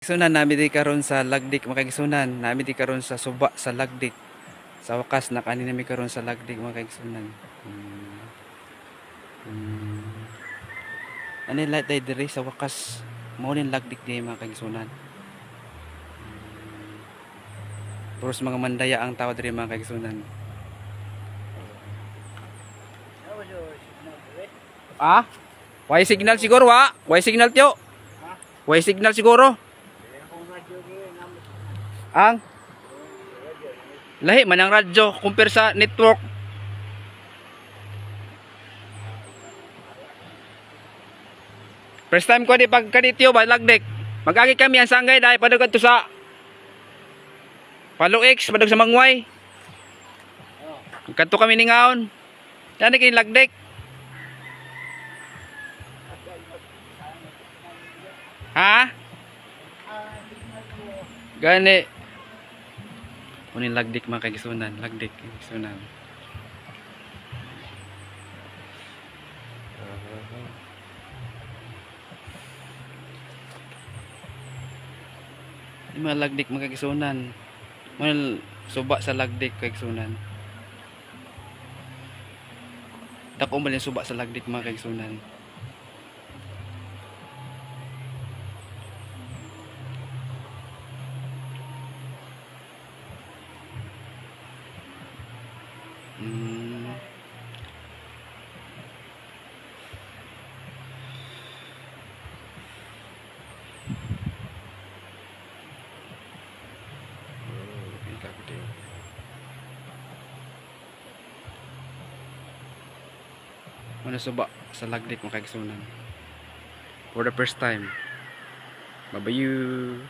kaigsunan, namin di karon sa Lagdik mga kaigsunan, namin di karon sa suba sa Lagdik. Sa wakas na kanina mi karon sa Lagdik mga kaigsunan. Ano light day diri sa wakas mo nin Lagdik di mga kaigsunan. Puros mga mandaya ang tao diri mga kaigsunan. Ah? Way signal siguro wa? Way signal tyo? Way signal siguro? Ang lahi man ang radyo compare sa network. First time ko di pag kadityo ba Lagdik. Magagi kami ang sanggay dahil padug to sa Palo X, padug sa Mangway. Kadto kami ni ngaon. Yan kay Lagdik. Ha? Gani. Kunin Lagdik mga kaigsunan, Lagdik kaigsunan. Mga Lagdik mga kaigsunan. Mga suba sa Lagdik kaigsunan. Dako man yung suba sa Lagdik mga kaigsunan. Ano suba sa Lagdik mga kaigsunan for the first time. Babayu.